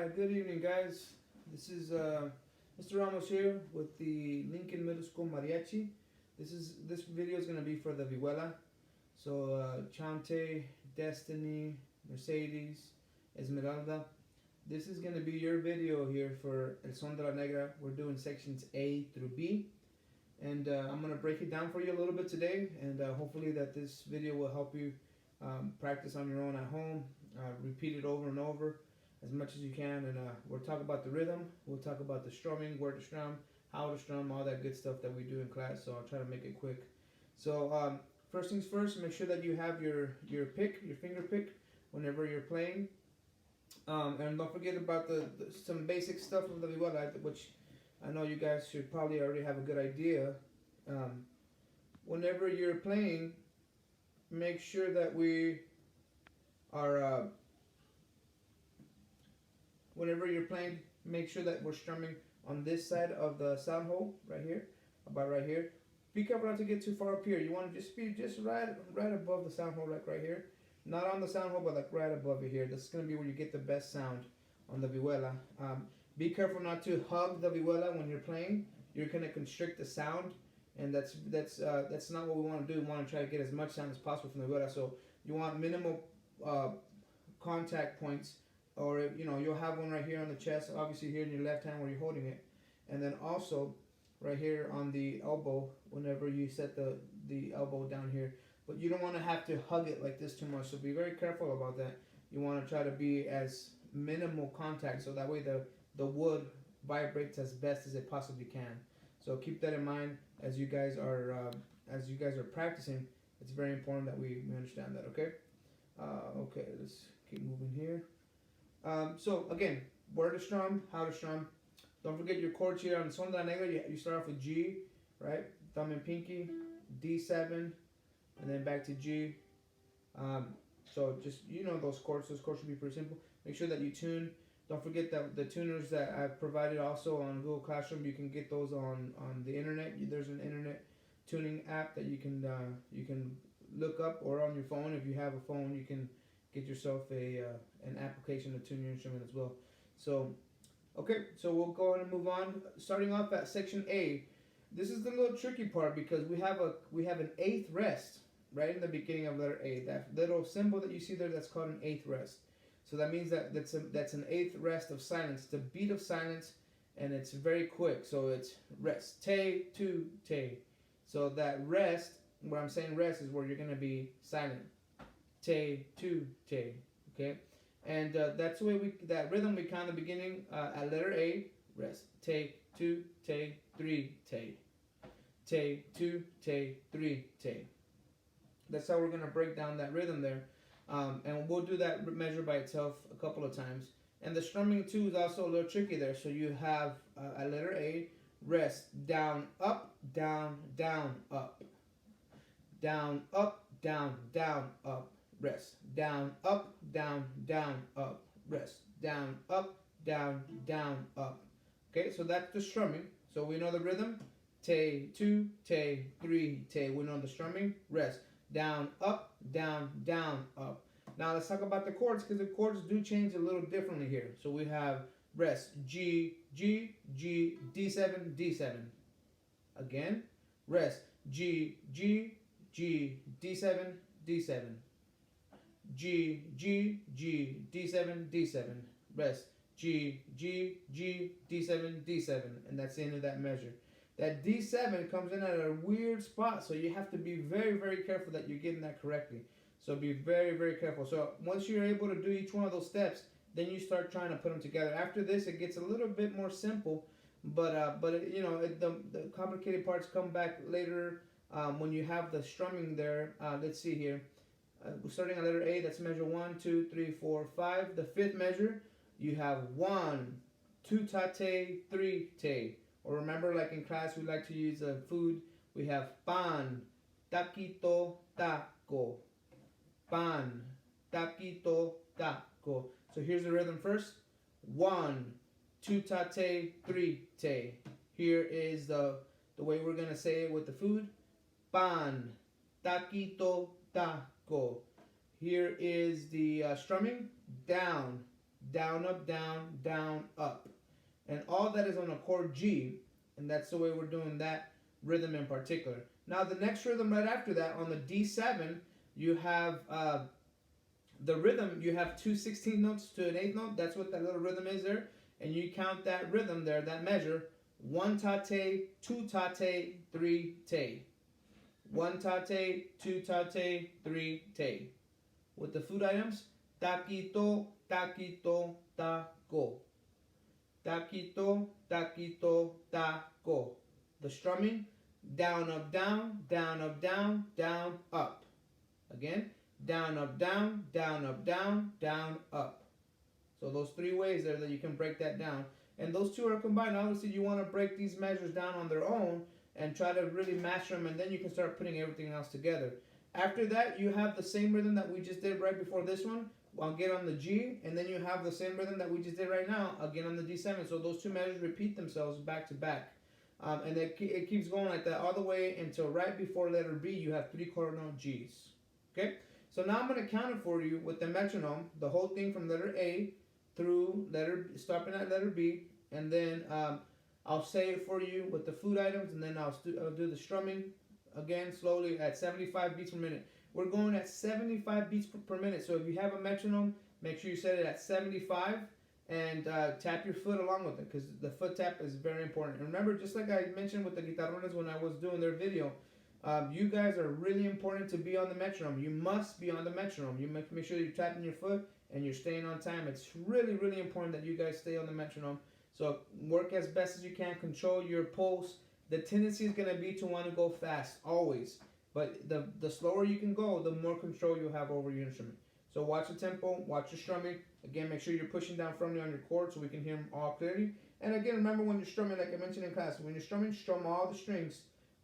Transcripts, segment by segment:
Hi, good evening, guys. This is Mr. Ramos here with the Lincoln Middle School Mariachi. This video is gonna be for the Vihuela. So Chante, Destiny, Mercedes, Esmeralda. This is gonna be your video here for El Son de la Negra. We're doing sections A through B, and I'm gonna break it down for you a little bit today, and hopefully that this video will help you practice on your own at home. Repeat it over and over as much as you can, and we'll talk about the rhythm, we'll talk about the strumming, where to strum, how to strum, all that good stuff that we do in class. So I'll try to make it quick. So first things first, make sure that you have your finger pick whenever you're playing, and don't forget about some basic stuff of the vihuela, which I know you guys should probably already have a good idea. Whenever you're playing, make sure that we are whenever you're playing, make sure that we're strumming on this side of the sound hole right here, about right here. Be careful not to get too far up here. You want to just be right above the sound hole, like right here. Not on the sound hole, but like right above it here. This is going to be where you get the best sound on the vihuela. Be careful not to hug the vihuela when you're playing. You're going to constrict the sound, and that's not what we want to do. We want to try to get as much sound as possible from the vihuela. So you want minimal contact points, or you'll have one right here on the chest, obviously here in your left hand where you're holding it, and then also right here on the elbow whenever you set the elbow down here. But you don't want to have to hug it like this too much, so be very careful about that. You want to try to be as minimal contact, so that way the wood vibrates as best as it possibly can. So keep that in mind as you guys are practicing. It's very important that we understand that. Okay. Okay, let's keep moving here. So again, where to strum, how to strum. Don't forget your chords here on the Son de la Negra. You start off with G, right? Thumb and pinky, D7, and then back to G. So just those chords. Those chords should be pretty simple. Make sure that you tune. Don't forget that the tuners that I've provided also on Google Classroom, you can get those on the internet. There's an internet tuning app that you can look up, or on your phone. If you have a phone, you can get yourself an application to tune your instrument as well. So okay, so we'll go ahead and move on. Starting off at section A. This is the little tricky part, because we have an eighth rest right in the beginning of letter A. That little symbol that you see there, that's called an eighth rest. So that means that that's an eighth rest of silence, the beat of silence, and it's very quick. So it's rest, te, tu, te. So that rest, where I'm saying rest, is where you're gonna be silent. Te, tu, te. Okay, and that's the way that rhythm we count the beginning at letter A. Rest. Te, tu, te, three, te. Te, tu, te, three, te. That's how we're gonna break down that rhythm there, and we'll do that measure by itself a couple of times. And the strumming too is also a little tricky there. So you have at letter A, rest, down, up, down, down, up, down, up, down, down, up. Rest, down, up, down, down, up, rest, down, up, down, down, up. Okay, so that's the strumming. So we know the rhythm, te, two, te, three, te. We know the strumming, rest, down, up, down, down, up. Now let's talk about the chords, because the chords do change a little differently here. So we have rest, G, G, G, D7, D7. Again, rest, G, G, G, D7, D7. G, G, G, D7, D7. Rest, G, G, G, D7, D7. And that's the end of that measure. That D7 comes in at a weird spot, so you have to be very, very careful that you're getting that correctly. So be very, very careful. So once you're able to do each one of those steps, then you start trying to put them together. After this, it gets a little bit more simple, but the complicated parts come back later when you have the strumming there. Let's see here. Starting at letter A, that's measure 1, 2, 3, 4, 5. The fifth measure, you have 1, 2 tate, 3 te. Or remember, like in class, we like to use food. We have pan, taquito, taco. Pan, taquito, taco. So here's the rhythm first. 1, 2 tate, 3 te. Here is the way we're gonna say it with the food. Pan, taquito, taco. Here is the strumming. Down, down, up, down, up. And all that is on a chord G, and that's the way we're doing that rhythm in particular. Now the next rhythm right after that, on the D7, you have the rhythm, you have 2/16 notes to an 8th note. That's what that little rhythm is there. And you count that rhythm there, that measure, 1 tate, 2 tate, 3 te. 1 tate, 2 tate, 3 te. With the food items, taquito, taquito, taco. Taquito, taquito, taco. The strumming, down, up, down, down, up, down, down, up. Again, down, up, down, down, up, down, down, up. So those three ways there that you can break that down. And those two are combined. Obviously, you want to break these measures down on their own and try to really master them, and then you can start putting everything else together. After that, you have the same rhythm that we just did right before this one. I'll get on the G, and then you have the same rhythm that we just did right now, again on the D7. So those two measures repeat themselves back to back. And it keeps going like that all the way until right before letter B, you have 3 quarter note Gs. Okay? So now I'm going to count it for you with the metronome, the whole thing from letter A through stopping at letter B, and then I'll say it for you with the food items, and then I'll do the strumming again slowly at 75 beats per minute. We're going at 75 beats per minute, so if you have a metronome, make sure you set it at 75 and tap your foot along with it, because the foot tap is very important. And remember, just like I mentioned with the guitarrones when I was doing their video, you guys are really important to be on the metronome. You must be on the metronome. You make sure you're tapping your foot and you're staying on time. It's really, really important that you guys stay on the metronome. So work as best as you can. Control your pulse. The tendency is going to be to want to go fast, always. But the slower you can go, the more control you'll have over your instrument. So watch the tempo, watch your strumming. Again, make sure you're pushing down firmly on your chords so we can hear them all clearly. And again, remember when you're strumming, like I mentioned in class, when you're strumming, strum all the strings.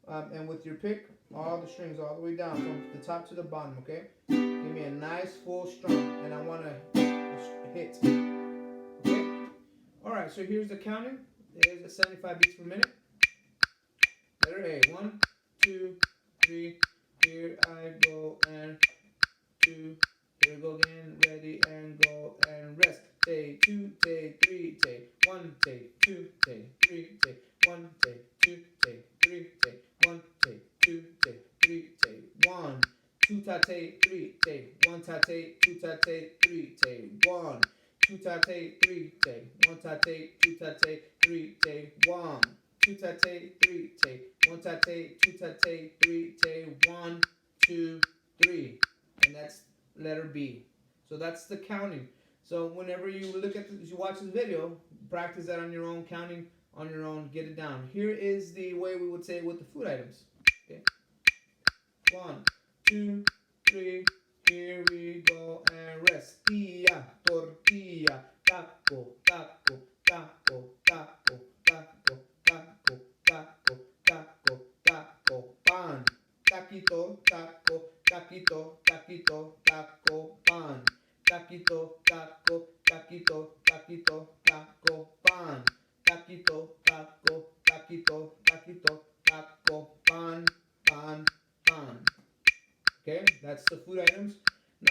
And with your pick, all the strings all the way down from the top to the bottom, okay? Give me a nice full strum, and I want to hit. Okay? Alright, so here's the counting. There's at 75 beats per minute. Letter A. 1, 2, 3. Here I go, and 2. Here we go again. Ready, and go, and rest. Take 2, take 3, take 1, take 2, take 3, take 1, take 2, take 3, take 1, take 2, take 3, take 1. 2 tate 3, take 1 tate 2 tate 3, take 1. 2 tate 3, take 1 tate 2 tate 3, take 1. 2 tate 3, take 1 tate 2 tate 3, take 1, 2, 3, and that's letter B. So that's the counting. So whenever you look at you watch this video, practice that on your own, counting on your own, get it down. Here is the way we would say it with the food items. Okay. 1, 2, 3. Here we go, and rest. Tortilla, tortilla, taco, taco, taco, taco, taco, taco, taco, taco, taco, pan. Taquito, taco, taquito, taquito, taco, pan. Taquito, taco, taquito, taquito, taco, pan. Taquito, taco, taquito, taquito, taco, pan, pan, pan. Okay, that's the food items.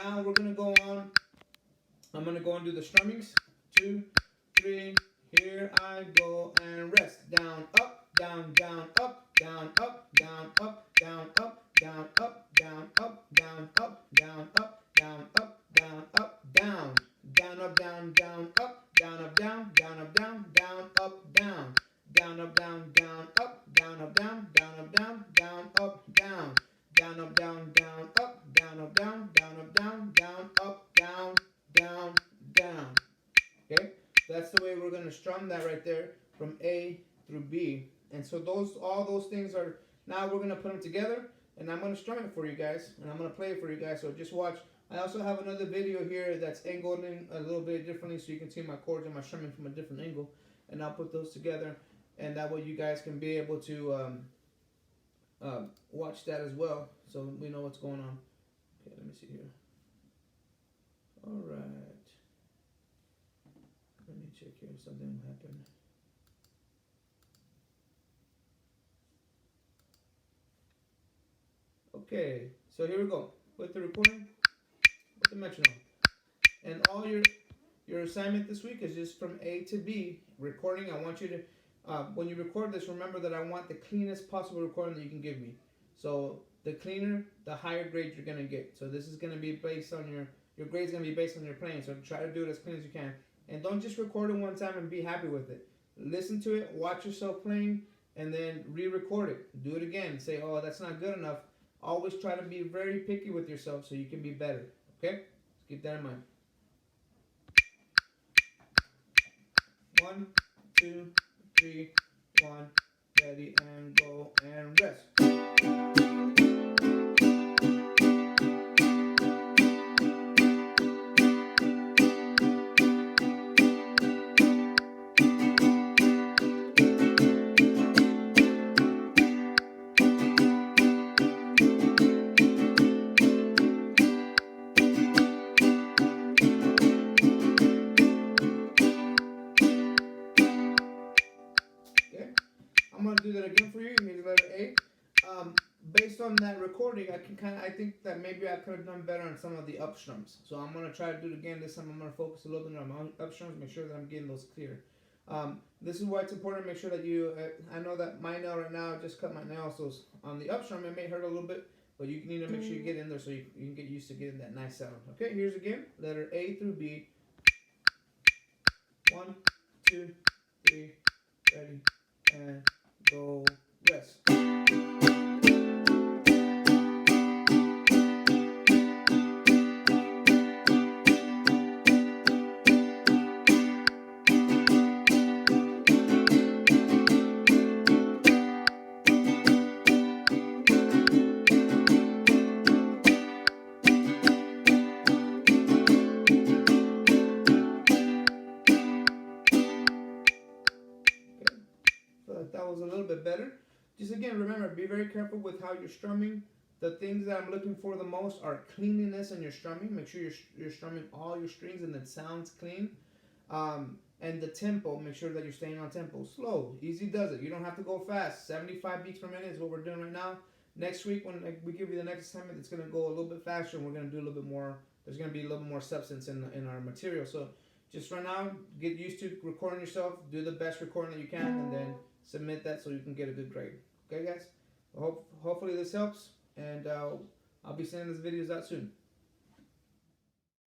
Now we're gonna go on. I'm gonna go and do the strummings. 2, 3. Here I go, and rest. Down, up, down, down, up, down, up, down, up, down, up, down, up, down, up, down, up, down, up, down, up, down, up, down, down, up, down, down, up, down, up, down, down, up, down, down, up, down, down, up, down, down, up, down, up, down, down, up, down, down, up, down, down, up, down, down, up, down, up, down, down, up, down, down, up, down, down, down. Okay, that's the way we're gonna strum that right there from A through B. And so all those things are, now we're gonna put them together, and I'm gonna strum it for you guys, and I'm gonna play it for you guys. So just watch. I also have another video here that's angled in a little bit differently, so you can see my chords and my strumming from a different angle, and I'll put those together, and that way you guys can be able to watch that as well, so we know what's going on. Okay, let me see here. All right. Let me check here. Something happened. Okay, so here we go with the recording, with the metronome, and all your your assignment this week is just from A to B recording. I want you to, when you record this, remember that I want the cleanest possible recording that you can give me. So the cleaner, the higher grade you're gonna get. So this is gonna be based on your grade's gonna be based on your playing. So try to do it as clean as you can, and don't just record it one time and be happy with it. Listen to it, watch yourself playing, and then re-record it. Do it again. Say, oh, that's not good enough. Always try to be very picky with yourself so you can be better. Okay? Let's keep that in mind. 1, 2, 3, 1, ready and go and rest. I'm gonna do that again for you. Here's letter A. Based on that recording, I think that maybe I could have done better on some of the upstrums. So I'm gonna try to do it again. This time I'm gonna focus a little bit on my upstrums, make sure that I'm getting those clear. This is why it's important to make sure that you. I know that my nail right now, I just cut my nail, so on the upstrum it may hurt a little bit, but you need to make sure you get in there so you can get used to getting that nice sound. Okay, here's again, letter A through B. 1, 2, 3, ready, and go rest. That was a little bit better. Just again, remember, be very careful with how you're strumming. The things that I'm looking for the most are cleanliness in your strumming. Make sure you're strumming all your strings and it sounds clean. And the tempo, make sure that you're staying on tempo. Slow, easy does it. You don't have to go fast. 75 beats per minute is what we're doing right now. Next week, when we give you the next assignment, it's going to go a little bit faster and we're going to do a little bit more. There's going to be a little bit more substance in our material. So just right now, get used to recording yourself. Do the best recording that you can, and then submit that so you can get a good grade. Okay, guys? Hopefully this helps, and I'll be sending these videos out soon.